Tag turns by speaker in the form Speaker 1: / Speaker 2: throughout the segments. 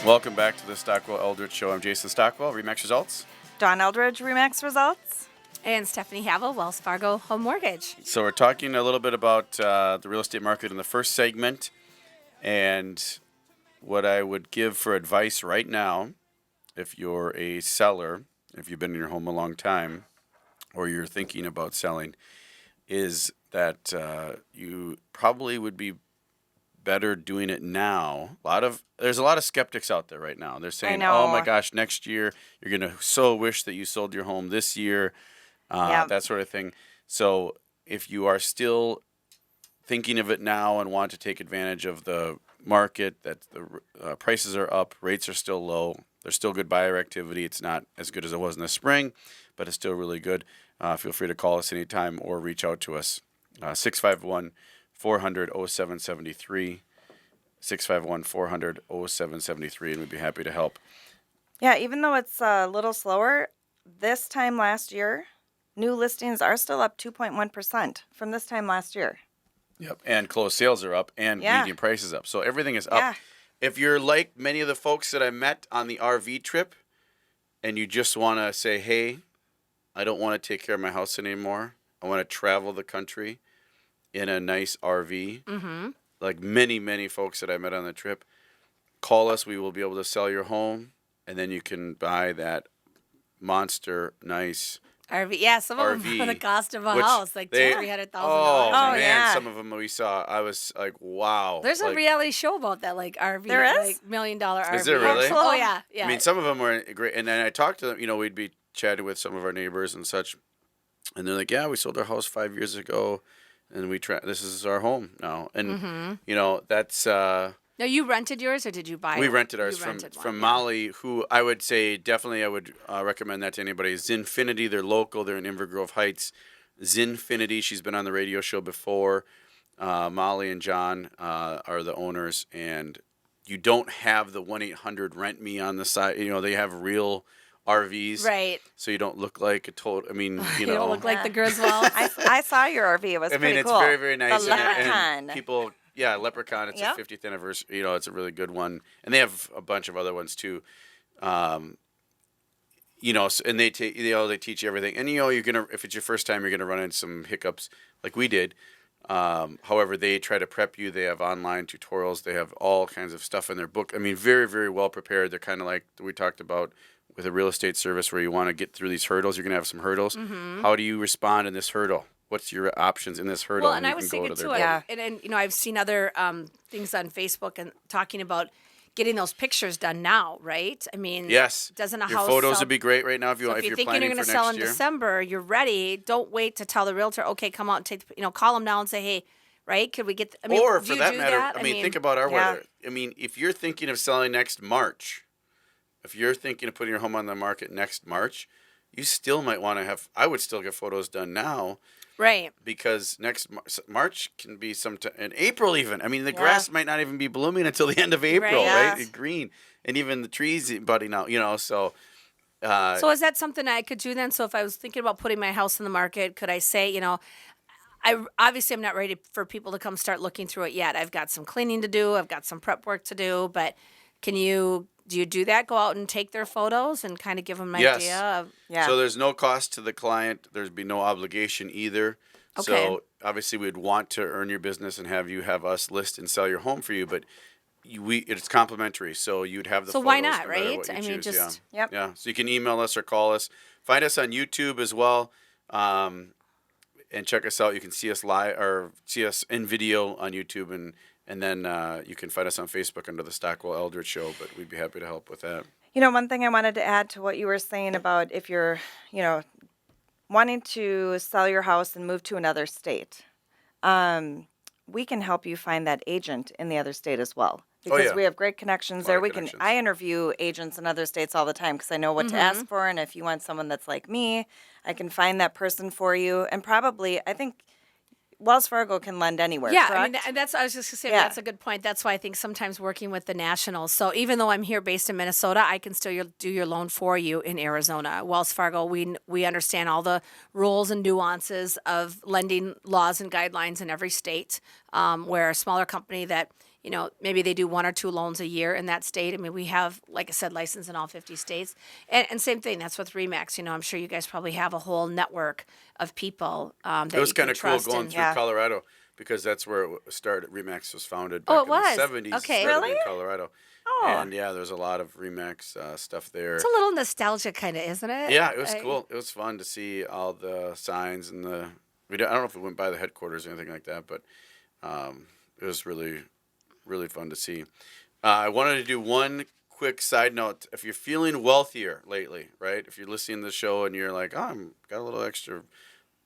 Speaker 1: Welcome back to the Stockwell Eldridge Show. I'm Jason Stockwell, Remax Results.
Speaker 2: Dawn Eldridge, Remax Results.
Speaker 3: And Stephanie Havel, Wells Fargo Home Mortgage.
Speaker 1: So we're talking a little bit about the real estate market in the first segment, and what I would give for advice right now, if you're a seller, if you've been in your home a long time, or you're thinking about selling, is that you probably would be better doing it now. There's a lot of skeptics out there right now. They're saying, "Oh my gosh, next year you're gonna so wish that you sold your home this year," that sort of thing. So if you are still thinking of it now and want to take advantage of the market, that the prices are up, rates are still low, there's still good buyer activity. It's not as good as it was in the spring, but it's still really good. Feel free to call us anytime or reach out to us. 651-400-0773, 651-400-0773, and we'd be happy to help.
Speaker 2: Yeah, even though it's a little slower, this time last year, new listings are still up 2.1% from this time last year.
Speaker 1: Yep, and closed sales are up, and median prices up. So everything is up.
Speaker 2: Yeah.
Speaker 1: If you're like many of the folks that I met on the RV trip, and you just want to say, hey, I don't want to take care of my house anymore. I want to travel the country in a nice RV. Mm-hmm. Like many, many folks that I met on the trip, call us. We will be able to sell your home, and then you can buy that monster, nice
Speaker 3: RV. Yeah, some of
Speaker 1: RV,
Speaker 3: them for the cost of a house, like $200,000-$300,000.
Speaker 1: Oh, man,
Speaker 2: yeah.
Speaker 1: some of them we saw, I was like, wow.
Speaker 3: There's a reality show about that, like RV.
Speaker 2: There is?
Speaker 3: Like $1 Million RV.
Speaker 1: Is there really?
Speaker 3: Oh, yeah.
Speaker 1: I mean, some of them were great. And then I talked to them, we'd be chatting with some of our neighbors and such. And they're like, yeah, we sold our house 5 years ago. And this is our home now. And, that's...
Speaker 3: No, you rented yours, or did you buy it?
Speaker 1: We rented ours from Molly, who I would say definitely I would recommend that to anybody. Zinfinity, they're local. They're in Inver Grove Heights. Zinfinity, she's been on the radio show before. Molly and John are the owners. And you don't have the 1-800-RENT-ME on the side. They have real RVs.
Speaker 3: Right.
Speaker 1: So you don't look like a total,
Speaker 3: You don't look like the Griswolds.
Speaker 2: I saw your RV. It was pretty cool.
Speaker 1: It's very, very nice.
Speaker 2: The Leprechaun.
Speaker 1: And people... Yeah, Leprechaun. It's a 50th anniversary. It's a really good one, and they have a bunch of other ones too. And they teach you everything. And you're gonna, if it's your first time, you're gonna run into some hiccups like we did. However, they try to prep you. They have online tutorials. They have all kinds of stuff in their book. I mean, very, very well prepared. They're kind of like we talked about with a real estate service where you want to get through these hurdles. You're gonna have some hurdles. Mm-hmm. How do you respond in this hurdle? What's your options in this hurdle?
Speaker 3: Well, and I was thinking too, and I've seen other things on Facebook and talking about getting those pictures done now, right? I mean,
Speaker 1: yes.
Speaker 3: Doesn't a
Speaker 1: your
Speaker 3: house
Speaker 1: photos
Speaker 3: sell?
Speaker 1: Would be great right now if you're
Speaker 3: thinking
Speaker 1: planning
Speaker 3: you're going to
Speaker 1: for
Speaker 3: sell
Speaker 1: next
Speaker 3: in
Speaker 1: year.
Speaker 3: December, you're ready. Don't wait to tell the realtor, okay, come out and take, call them now and say, hey, right? Could we get?
Speaker 1: Or for that matter, think about our weather. I mean, if you're thinking of selling next March, if you're thinking of putting your home on the market next March, you still might want to have. I would still get photos done now.
Speaker 3: Right.
Speaker 1: Because next March can be sometime in April even. I mean, the grass might not even be blooming until the end of April, right? It's green. And even the trees budding out, so.
Speaker 3: So is that something I could do then? So if I was thinking about putting my house on the market, could I say, I'm not ready for people to come start looking through it yet. I've got some cleaning to do. I've got some prep work to do. But do you do that? Go out and take their photos and kind of give them an idea of...
Speaker 2: Yeah.
Speaker 1: So there's no cost to the client. There's be no obligation either.
Speaker 3: Okay.
Speaker 1: So obviously we'd want to earn your business and have us list and sell your home for you, but it's complimentary. So you'd have the photos.
Speaker 3: So why not,
Speaker 1: no matter
Speaker 3: right?
Speaker 1: what you
Speaker 3: I mean,
Speaker 1: choose.
Speaker 3: just...
Speaker 2: Yep.
Speaker 1: Yeah. So you can email us or call us. Find us on YouTube as well. And check us out. You can see us live or see us in video on YouTube, and then you can find us on Facebook under the Stockwell Eldridge Show, but we'd be happy to help with that.
Speaker 2: One thing I wanted to add to what you were saying about if you're, wanting to sell your house and move to another state, we can help you find that agent in the other state as well. Because we have great connections there. I interview agents in other states all the time because I know what to ask for. And if you want someone that's like me, I can find that person for you. And probably, I think Wells Fargo can lend anywhere,
Speaker 3: yeah,
Speaker 2: correct?
Speaker 3: I mean, I was just going to say, that's a good point. That's why I think sometimes working with the nationals. So even though I'm here based in Minnesota, I can still do your loan for you in Arizona. Wells Fargo, we understand all the rules and nuances of lending laws and guidelines in every state, where a smaller company that, maybe they do 1 or 2 loans a year in that state. I mean, we have, like I said, license in all 50 states. And same thing, that's with Remax. I'm sure you guys probably have a whole network of people that
Speaker 1: It was
Speaker 3: you can
Speaker 1: kind of cool
Speaker 3: trust.
Speaker 1: going
Speaker 3: And,
Speaker 1: through
Speaker 2: Yeah.
Speaker 1: Colorado because that's where it started. Remax was founded
Speaker 3: Oh,
Speaker 1: back
Speaker 3: it
Speaker 1: in
Speaker 3: was?
Speaker 1: the 70s.
Speaker 3: Okay.
Speaker 1: Started
Speaker 2: Really?
Speaker 1: in Colorado.
Speaker 2: Oh.
Speaker 1: And yeah, there's a lot of Remax stuff there.
Speaker 3: it's a little nostalgia kind of, isn't it?
Speaker 1: Yeah, it was cool. It was fun to see all the signs and I don't know if we went by the headquarters or anything like that, but it was really, really fun to see. I wanted to do one quick side note. If you're feeling wealthier lately, right? If you're listening to the show and you're like, oh, I'm got a little extra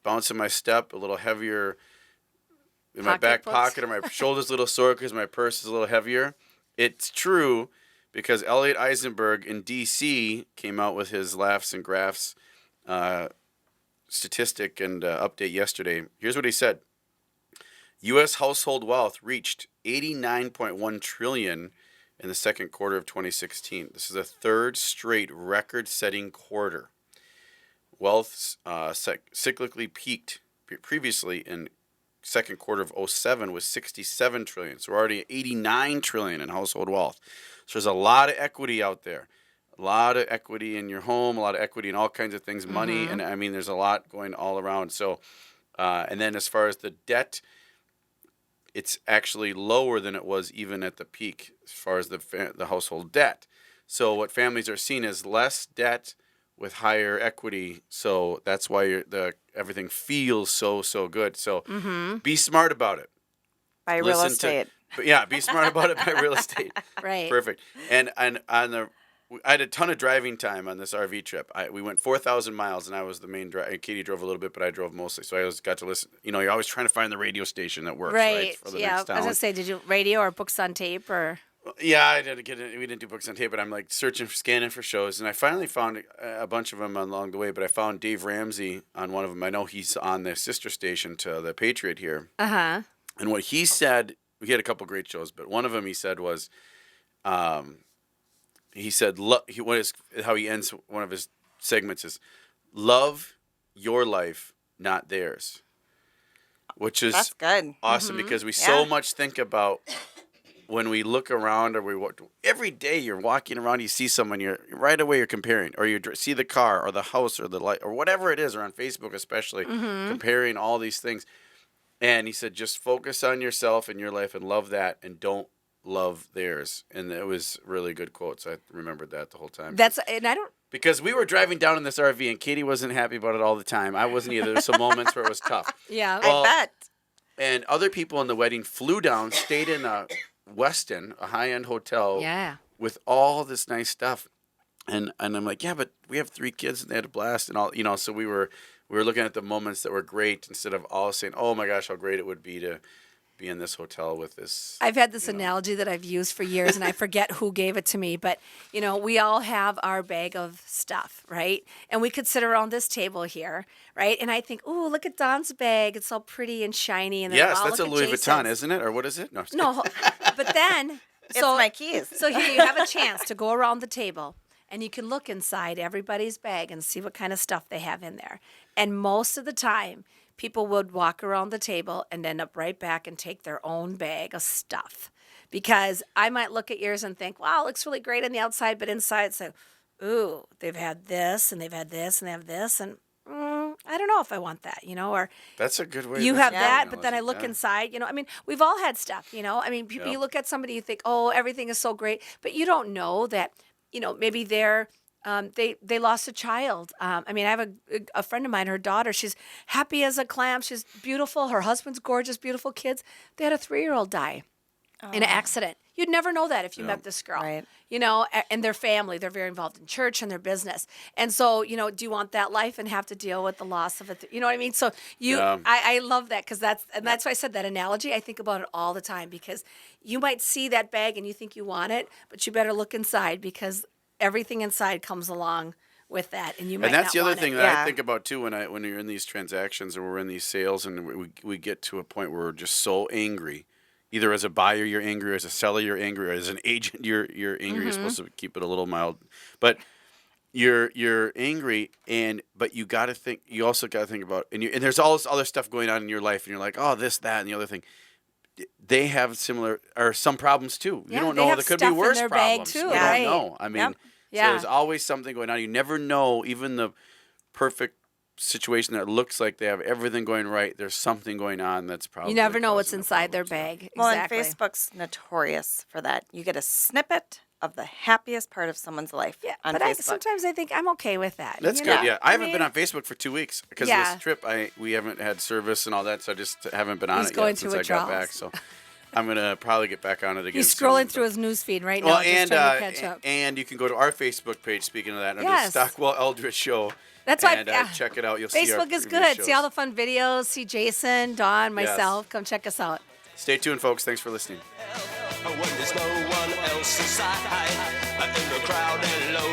Speaker 1: bounce in my step, a little heavier in my back
Speaker 3: Pocketbooks.
Speaker 1: pocket, or my shoulders a little sore because my purse is a little heavier. It's true because Elliot Eisenberg in D.C. came out with his laughs and graphs statistic and update yesterday. Here's what he said. U.S. household wealth reached $89.1 trillion in the second quarter of 2016. This is a third straight record-setting quarter. Wealth cyclically peaked previously in second quarter of 07 was 67 trillion. So we're already at 89 trillion in household wealth. So there's a lot of equity out there. A lot of equity in your home, a lot of equity in all kinds of things, money, and I mean there's a lot going all around. So and then as far as the debt, it's actually lower than it was even at the peak as far as the household debt. So what families are seeing is less debt with higher equity. So that's why everything feels so good. So be smart about it.
Speaker 2: By real
Speaker 1: Listen to-
Speaker 2: estate.
Speaker 1: But yeah, be smart about it by real estate.
Speaker 3: Right.
Speaker 1: Perfect. And I had a ton of driving time on this RV trip. We went 4,000 miles, and I was the main driver. Katie drove a little bit, but I drove mostly. So I got to listen. You're always trying to find the radio station that works, right? For the
Speaker 3: Yeah.
Speaker 1: next
Speaker 3: I was
Speaker 1: town.
Speaker 3: gonna say, did you radio or books on tape or?
Speaker 1: Yeah, I didn't get it. We didn't do books on tape, but I'm like scanning for shows, and I finally found a bunch of them along the way. But I found Dave Ramsey on one of them. I know he's on the sister station to the Patriot here.
Speaker 3: Uh-huh.
Speaker 1: And what he said, we had a couple great shows, but one of them he said was, how he ends one of his segments is, love your life, not theirs, which is
Speaker 2: That's good.
Speaker 1: awesome because we so much think about when we look around or every day you're walking around, you see someone, right away you're comparing, or you see the car or the house or the light or whatever it is, or on Facebook especially, comparing all these things. And he said, just focus on yourself and your life and love that, and don't love theirs. And it was really good quotes. I remembered that the whole time. Because we were driving down in this RV and Katie wasn't happy about it all the time. I wasn't either. There's some moments where it was tough.
Speaker 3: Yeah.
Speaker 1: Well,
Speaker 2: I bet.
Speaker 1: And other people in the wedding flew down, stayed in a Westin, a high-end hotel,
Speaker 3: Yeah.
Speaker 1: with all this nice stuff. And I'm like, yeah, but we have 3 kids and they had a blast and all, so we were looking at the moments that were great instead of all saying, oh my gosh, how great it would be to be in this hotel with this.
Speaker 3: I've had this analogy that I've used for years, and I forget who gave it to me, but, we all have our bag of stuff, right? And we could sit around this table here, right? And I think, ooh, look at Don's bag. It's all pretty and shiny. And then
Speaker 1: Yes,
Speaker 3: I'll
Speaker 1: that's a
Speaker 3: look at
Speaker 1: Louis Vuitton,
Speaker 3: Jason's.
Speaker 1: isn't it? Or what is it? No.
Speaker 3: No, but then.
Speaker 2: It's my keys.
Speaker 3: So here you have a chance to go around the table, and you can look inside everybody's bag and see what kind of stuff they have in there. And most of the time, people would walk around the table and end up right back and take their own bag of stuff. Because I might look at yours and think, wow, it looks really great on the outside, but inside it's like, ooh, they've had this, and they've had this, and they have this, and I don't know if I want that, or
Speaker 1: That's a good way.
Speaker 3: you
Speaker 1: that's
Speaker 3: have
Speaker 1: a good
Speaker 3: that, but then I
Speaker 1: analogy,
Speaker 3: look
Speaker 1: yeah.
Speaker 3: inside, we've all had stuff, people,
Speaker 1: Yep.
Speaker 3: you look at somebody, you think, oh, everything is so great, but you don't know that, maybe they're, they lost a child. I have a friend of mine, her daughter, she's happy as a clam. She's beautiful. Her husband's gorgeous, beautiful kids. They had a 3-year-old die in an accident. You'd never know that if you met this girl,
Speaker 2: Right.
Speaker 3: And their family, they're very involved in church and their business. And so, do you want that life and have to deal with the loss of it? You know what I mean? So I love that because that's why I said that analogy. I think about it all the time because you might see that bag and you think you want it, but you better look inside because everything inside comes along with that, and you might
Speaker 1: And that's
Speaker 3: not
Speaker 1: the other
Speaker 3: want
Speaker 1: thing
Speaker 3: it.
Speaker 1: that I
Speaker 2: Yeah.
Speaker 1: think about too when you're in these transactions or we're in these sales and we get to a point where we're just so angry. Either as a buyer you're angry, or as a seller you're angry, or as an agent you're angry. You're supposed to keep it a little mild, but you're angry, but you got to think. You also got to think about and there's all this other stuff going on in your life, and you're like, oh, this, that, and the other thing. they have similar or some problems too.
Speaker 3: Yeah,
Speaker 1: you don't
Speaker 3: they
Speaker 1: know.
Speaker 3: have
Speaker 1: There could
Speaker 3: stuff
Speaker 1: be
Speaker 3: in
Speaker 1: worse
Speaker 3: their bag,
Speaker 1: problems.
Speaker 3: too,
Speaker 1: We
Speaker 2: right?
Speaker 1: don't know. I mean,
Speaker 2: Yep.
Speaker 1: so
Speaker 3: Yeah.
Speaker 1: there's always something going on. You never know. Even the perfect situation that looks like they have everything going right, there's something going on that's probably
Speaker 3: You never know what's
Speaker 1: causing the
Speaker 3: inside their
Speaker 1: problems, yeah.
Speaker 3: bag.
Speaker 2: Well,
Speaker 3: Exactly.
Speaker 2: and Facebook's notorious for that. You get a snippet of the happiest part of someone's life
Speaker 3: Yeah,
Speaker 2: on
Speaker 3: but
Speaker 2: Facebook.
Speaker 3: sometimes I think I'm okay with that.
Speaker 1: That's
Speaker 3: you
Speaker 1: good.
Speaker 3: know?
Speaker 1: Yeah, I haven't
Speaker 3: mean,
Speaker 1: been on Facebook for 2 weeks because
Speaker 3: Yeah.
Speaker 1: this trip. We haven't had service and all that, so I just haven't been on
Speaker 3: He's
Speaker 1: it
Speaker 3: going
Speaker 1: yet since
Speaker 3: through
Speaker 1: I got
Speaker 3: withdrawals.
Speaker 1: back. So I'm gonna probably get back on it again.
Speaker 3: He's
Speaker 1: soon,
Speaker 3: scrolling
Speaker 1: but-
Speaker 3: through his news feed right now,
Speaker 1: Well,
Speaker 3: just
Speaker 1: and
Speaker 3: trying to catch up.
Speaker 1: and you can go to our Facebook page. Speaking of that, under
Speaker 3: Yes.
Speaker 1: Stockwell Eldridge Show.
Speaker 3: That's why.
Speaker 1: And
Speaker 3: Yeah.
Speaker 1: check it out. You'll see our
Speaker 3: Facebook is
Speaker 1: previous
Speaker 3: good. See all
Speaker 1: shows.
Speaker 3: the fun videos. See Jason, Dawn,
Speaker 1: Yes.
Speaker 3: myself. Come check us out.
Speaker 1: Stay tuned, folks. Thanks for listening.
Speaker 4: When there's no one else inside, in the crowded low